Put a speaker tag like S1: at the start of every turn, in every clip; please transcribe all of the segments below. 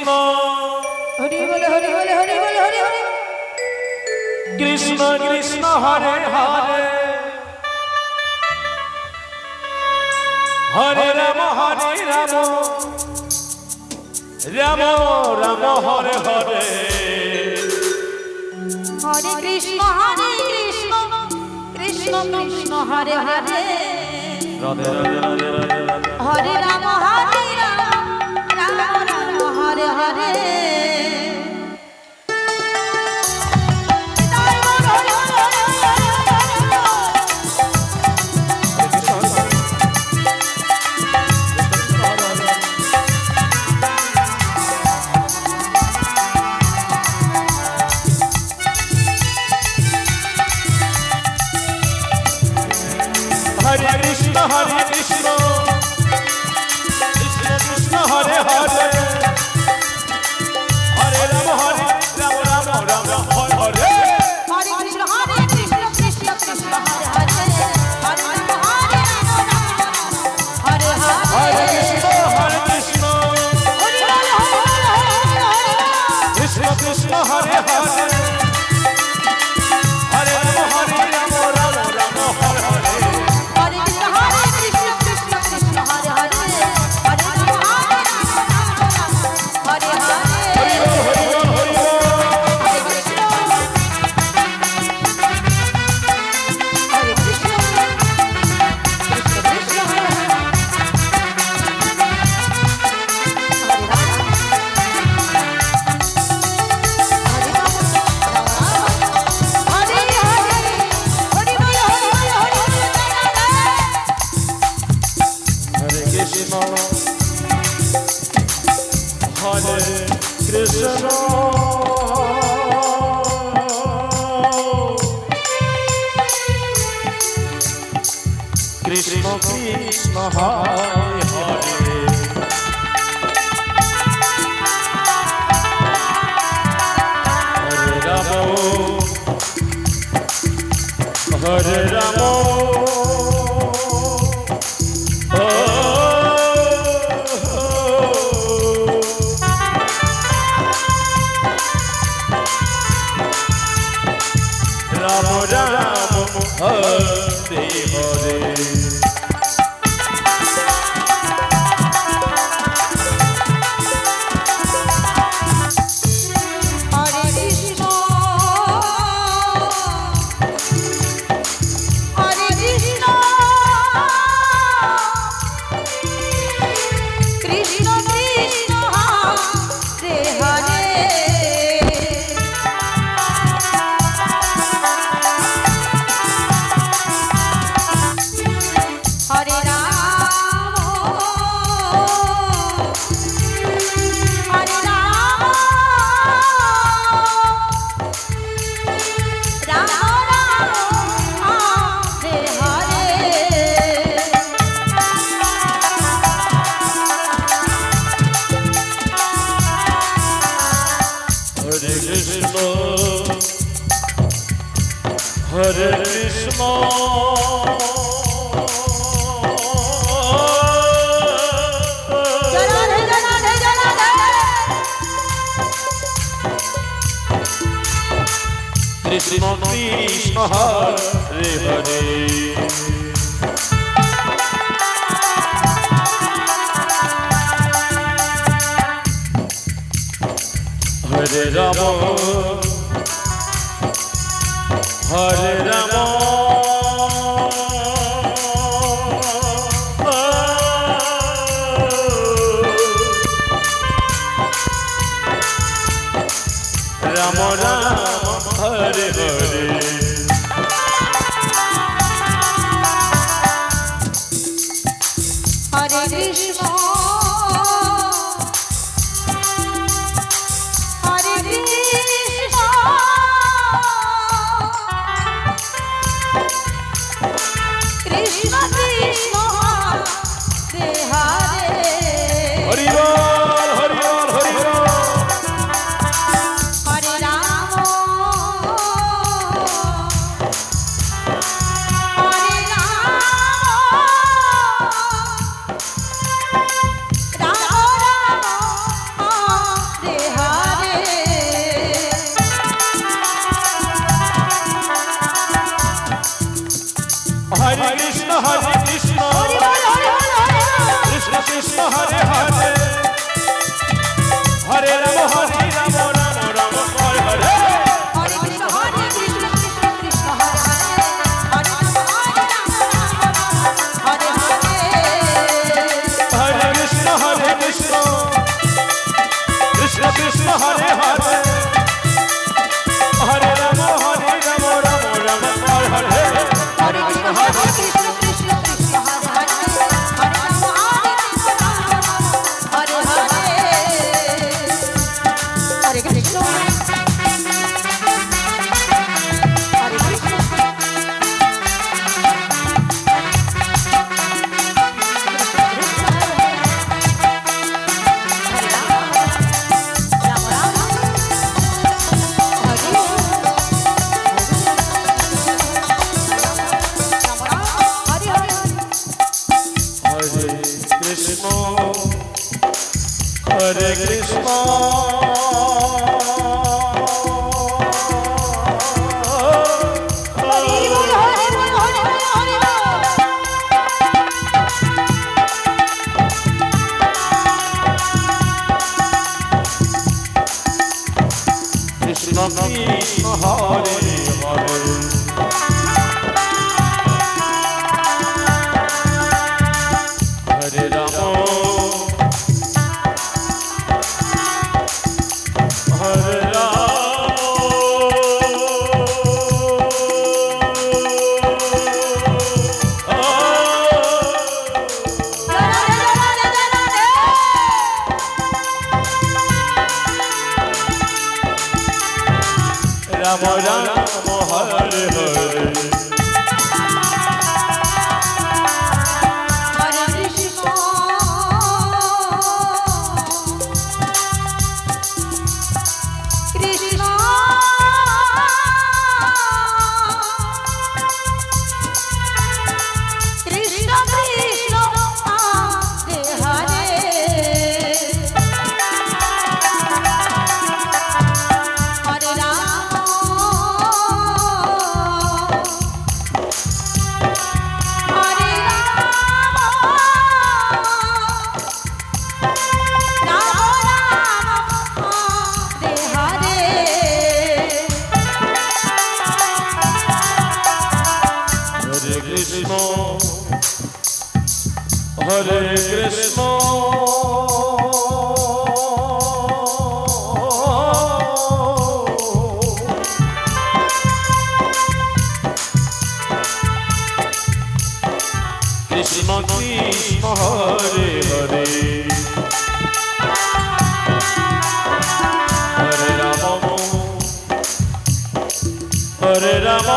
S1: Krishna
S2: Hari ball Hari ball Hari ball Hari ball
S1: Krishna Krishna Hare Hare Hare Ram Ram Ram Hare Hare
S2: Hare Krishna Krishna Krishna Hare Hare
S1: Radhe Radhe Radhe Radhe Radhe
S2: Hare Ram Ram Ram Hare Hare
S1: Hare Krishna Krishna Krishna Hare Hare Hare Ram Ram Ram Ram Hare Hare
S2: Hare Krishna Krishna Krishna Hare Hare Hare Ram Hare Hare
S1: Hare Krishna Krishna Krishna Hare Hare Hare Ram Ram Ram Hare Hare Krishna Krishna Hare Hare Hare Rama Hare Rama Rama Rama Hare Hare Hare Krishna Krishna Krishna Hare Hare Hare Rama Hare Rama Rama Rama Hare Hare
S2: Hare Krishna Hare Krishna Krishna Krishna Hare Hare
S1: Hari Bol Hari Bol Hari Bol
S2: Hare Rama
S1: Hare Krishna
S2: Hari ball Hari ball Hari ball Hari ball
S1: Krishna Krishna Hare Hare Hare Ram Hare Ram Ram Ram Hare Hare
S2: Hare Krishna Krishna Krishna Krishna Hare Hare Ram Hare Ram Ram Ram Hare
S1: Hare Krishna Hare Krishna Krishna Krishna Hare Hare Hare Ram Hare Ram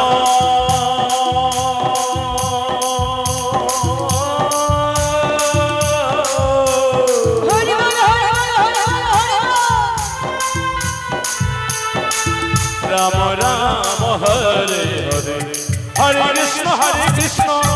S2: Hari ball Hari ball Hari ball Hari ball
S1: Ram Ram Hare Hare Hare Krishna